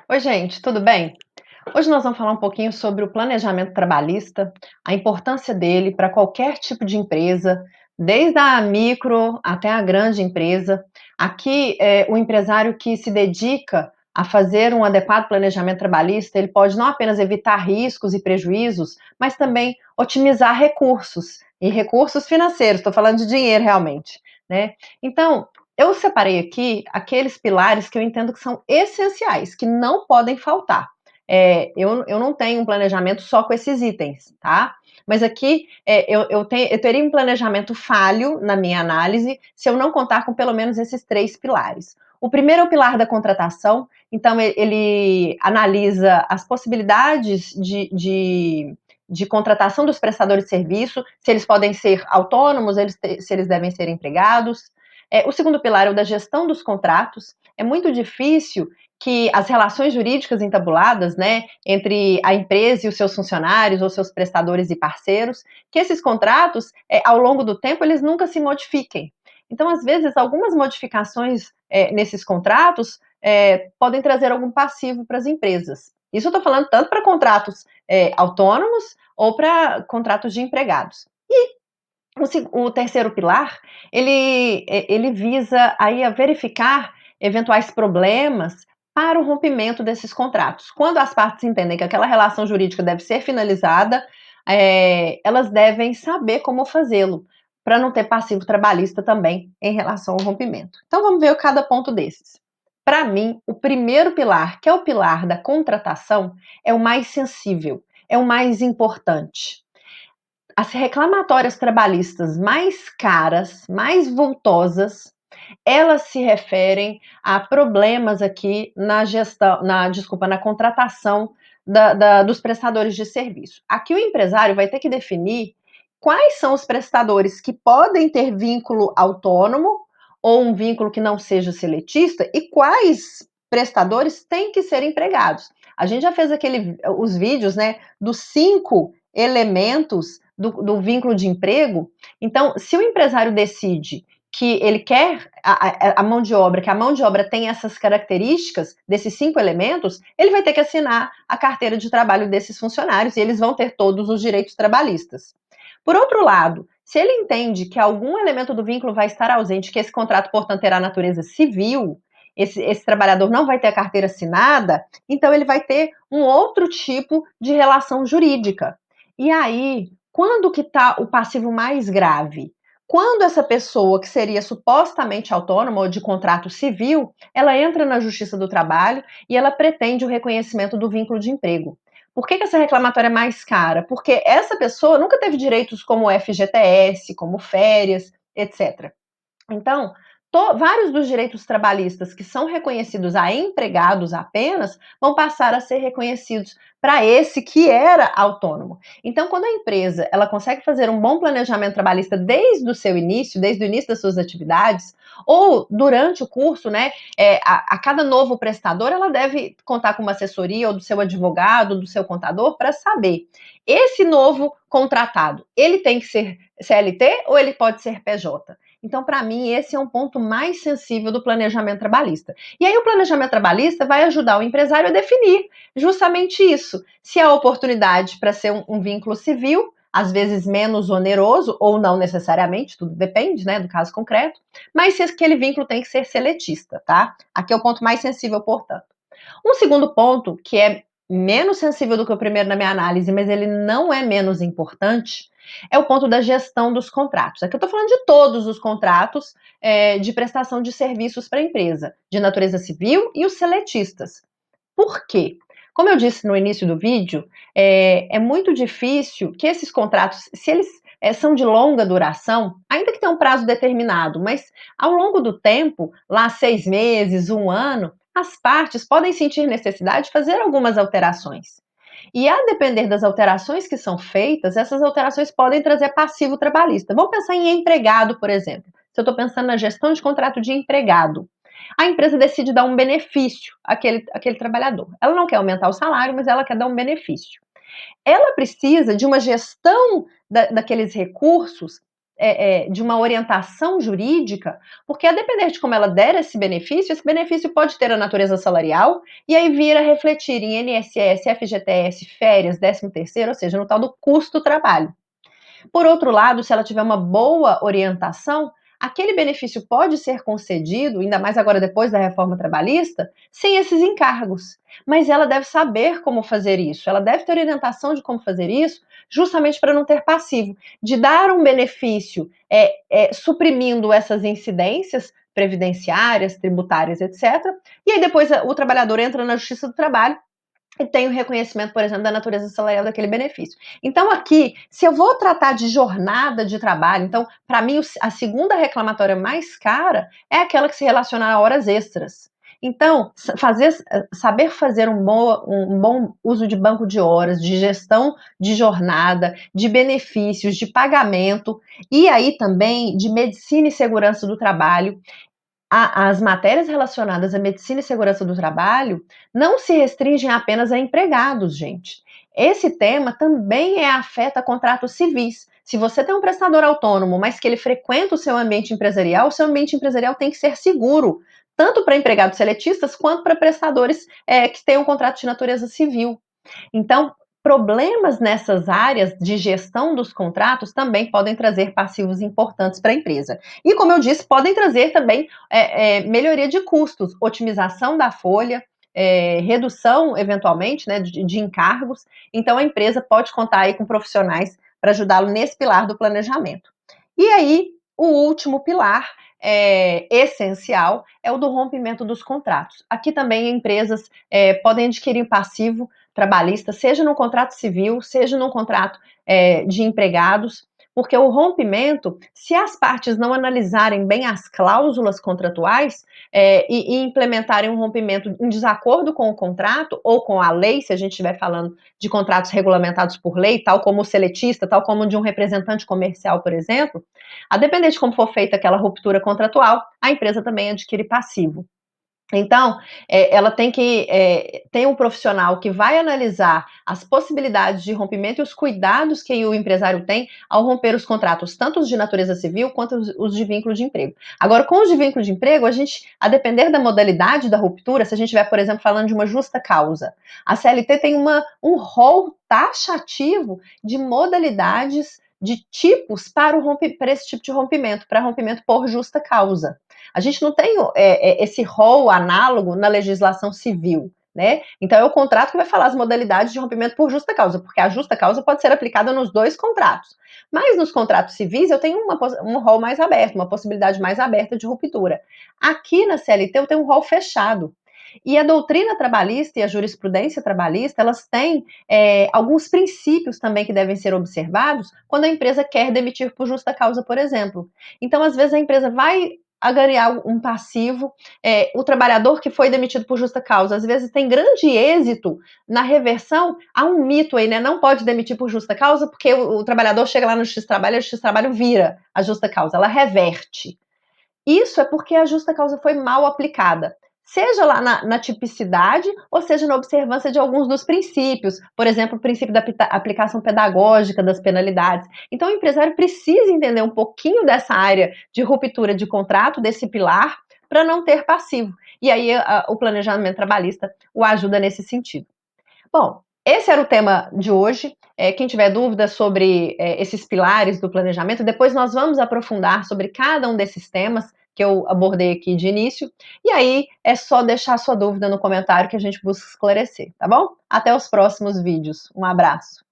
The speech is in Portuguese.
Oi, gente, tudo bem? Hoje nós vamos falar um pouquinho sobre o planejamento trabalhista, a importância dele para qualquer tipo de empresa, desde a micro até a grande empresa. Aqui, o empresário que se dedica a fazer um adequado planejamento trabalhista, ele pode não apenas evitar riscos e prejuízos, mas também otimizar recursos, e recursos financeiros, estou falando de dinheiro realmente, né? Então, eu separei aqui aqueles pilares que eu entendo que são essenciais, que não podem faltar. Eu não tenho um planejamento só com esses itens, tá? Mas aqui eu teria um planejamento falho na minha análise se eu não contar com pelo menos esses três pilares. O primeiro é o pilar da contratação, então ele analisa as possibilidades de contratação dos prestadores de serviço, se eles podem ser autônomos, se eles devem ser empregados. O segundo pilar é o da gestão dos contratos. É muito difícil que as relações jurídicas entabuladas, né, entre a empresa e os seus funcionários ou seus prestadores e parceiros, que esses contratos, ao longo do tempo, eles nunca se modifiquem. Então, às vezes, algumas modificações nesses contratos podem trazer algum passivo para as empresas. Isso eu estou falando tanto para contratos autônomos ou para contratos de empregados. O terceiro pilar, ele visa aí a verificar eventuais problemas para o rompimento desses contratos. Quando as partes entendem que aquela relação jurídica deve ser finalizada, elas devem saber como fazê-lo, para não ter passivo trabalhista também em relação ao rompimento. Então vamos ver cada ponto desses. Para mim, o primeiro pilar, que é o pilar da contratação, é o mais sensível, é o mais importante. As reclamatórias trabalhistas mais caras, mais vultosas, elas se referem a problemas aqui na gestão, na contratação dos prestadores de serviço. Aqui o empresário vai ter que definir quais são os prestadores que podem ter vínculo autônomo ou um vínculo que não seja seletista e quais prestadores têm que ser empregados. A gente já fez os vídeos, né, dos 5 elementos do vínculo de emprego. Então, se o empresário decide que ele quer a mão de obra, que a mão de obra tem essas características, desses 5 elementos, ele vai ter que assinar a carteira de trabalho desses funcionários e eles vão ter todos os direitos trabalhistas. Por outro lado, se ele entende que algum elemento do vínculo vai estar ausente, que esse contrato, portanto, terá natureza civil, esse trabalhador não vai ter a carteira assinada, então ele vai ter um outro tipo de relação jurídica. E aí, quando que está o passivo mais grave? Quando essa pessoa, que seria supostamente autônoma ou de contrato civil, ela entra na Justiça do Trabalho e ela pretende o reconhecimento do vínculo de emprego. Por que essa reclamatória é mais cara? Porque essa pessoa nunca teve direitos como FGTS, como férias, etc. Então, vários dos direitos trabalhistas que são reconhecidos a empregados apenas vão passar a ser reconhecidos para esse que era autônomo. Então, quando a empresa ela consegue fazer um bom planejamento trabalhista desde o seu início, desde o início das suas atividades, ou durante o curso, né, a cada novo prestador, ela deve contar com uma assessoria ou do seu advogado, do seu contador, para saber esse novo contratado, ele tem que ser CLT ou ele pode ser PJ? Então, para mim, esse é um ponto mais sensível do planejamento trabalhista. E aí, o planejamento trabalhista vai ajudar o empresário a definir justamente isso. Se há oportunidade para ser um vínculo civil, às vezes menos oneroso, ou não necessariamente, tudo depende, né, do caso concreto, mas se aquele vínculo tem que ser seletista, tá? Aqui é o ponto mais sensível, portanto. Um segundo ponto, que é menos sensível do que o primeiro na minha análise, mas ele não é menos importante, é o ponto da gestão dos contratos. Aqui eu estou falando de todos os contratos de prestação de serviços para a empresa, de natureza civil e os seletistas. Por quê? Como eu disse no início do vídeo, é muito difícil que esses contratos, se eles são de longa duração, ainda que tenham um prazo determinado, mas ao longo do tempo, lá 6 meses, um ano, as partes podem sentir necessidade de fazer algumas alterações. E a depender das alterações que são feitas, essas alterações podem trazer passivo trabalhista. Vamos pensar em empregado, por exemplo. Se eu estou pensando na gestão de contrato de empregado, a empresa decide dar um benefício àquele trabalhador. Ela não quer aumentar o salário, mas ela quer dar um benefício. Ela precisa de uma gestão daqueles recursos de uma orientação jurídica, porque a depender de como ela der esse benefício pode ter a natureza salarial, e aí vir a refletir em INSS, FGTS, férias, 13º, ou seja, no tal do custo trabalho. Por outro lado, se ela tiver uma boa orientação, aquele benefício pode ser concedido, ainda mais agora depois da reforma trabalhista, sem esses encargos. Mas ela deve saber como fazer isso, ela deve ter orientação de como fazer isso, justamente para não ter passivo, de dar um benefício suprimindo essas incidências previdenciárias, tributárias, etc. E aí depois o trabalhador entra na Justiça do Trabalho e tem o reconhecimento, por exemplo, da natureza salarial daquele benefício. Então, aqui, se eu vou tratar de jornada de trabalho, então, para mim, a segunda reclamatória mais cara é aquela que se relaciona a horas extras. Então, saber fazer um bom uso de banco de horas, de gestão de jornada, de benefícios, de pagamento, e aí também de medicina e segurança do trabalho. As matérias relacionadas à medicina e segurança do trabalho não se restringem apenas a empregados, gente. Esse tema também afeta contratos civis. Se você tem um prestador autônomo, mas que ele frequenta o seu ambiente empresarial, o seu ambiente empresarial tem que ser seguro, tanto para empregados seletistas quanto para prestadores que têm um contrato de natureza civil. Então, problemas nessas áreas de gestão dos contratos também podem trazer passivos importantes para a empresa. E, como eu disse, podem trazer também melhoria de custos, otimização da folha, redução, eventualmente, né, de encargos. Então, a empresa pode contar aí com profissionais para ajudá-lo nesse pilar do planejamento. E aí, o último pilar essencial é o do rompimento dos contratos. Aqui também empresas podem adquirir passivo trabalhista, seja no contrato civil, seja no contrato de empregados, porque o rompimento, se as partes não analisarem bem as cláusulas contratuais e implementarem um rompimento em desacordo com o contrato ou com a lei, se a gente estiver falando de contratos regulamentados por lei, tal como o seletista, tal como de um representante comercial, por exemplo, a depender de como for feita aquela ruptura contratual, a empresa também adquire passivo. Então, ela tem que ter um profissional que vai analisar as possibilidades de rompimento e os cuidados que o empresário tem ao romper os contratos, tanto os de natureza civil quanto os de vínculo de emprego. Agora, com os de vínculo de emprego, a depender da modalidade da ruptura, se a gente estiver, por exemplo, falando de uma justa causa, a CLT tem um rol taxativo de modalidades, de tipos para esse tipo de rompimento, para rompimento por justa causa. A gente não tem esse rol análogo na legislação civil, né? Então, é o contrato que vai falar as modalidades de rompimento por justa causa, porque a justa causa pode ser aplicada nos dois contratos. Mas nos contratos civis eu tenho um rol mais aberto, uma possibilidade mais aberta de ruptura. Aqui na CLT eu tenho um rol fechado. E a doutrina trabalhista e a jurisprudência trabalhista, elas têm alguns princípios também que devem ser observados quando a empresa quer demitir por justa causa, por exemplo. Então, às vezes, a empresa vai agariar um passivo, o trabalhador que foi demitido por justa causa, às vezes tem grande êxito na reversão. Há um mito aí, né? Não pode demitir por justa causa, porque o trabalhador chega lá no Justiça do Trabalho e a Justiça do Trabalho vira a justa causa, ela reverte. Isso é porque a justa causa foi mal aplicada, seja lá na tipicidade, ou seja na observância de alguns dos princípios, por exemplo, o princípio da aplicação pedagógica das penalidades. Então, o empresário precisa entender um pouquinho dessa área de ruptura de contrato, desse pilar, para não ter passivo. E aí o planejamento trabalhista o ajuda nesse sentido. Bom, esse era o tema de hoje. Quem tiver dúvidas sobre esses pilares do planejamento, depois nós vamos aprofundar sobre cada um desses temas que eu abordei aqui de início. E aí é só deixar sua dúvida no comentário que a gente busca esclarecer, tá bom? Até os próximos vídeos. Um abraço.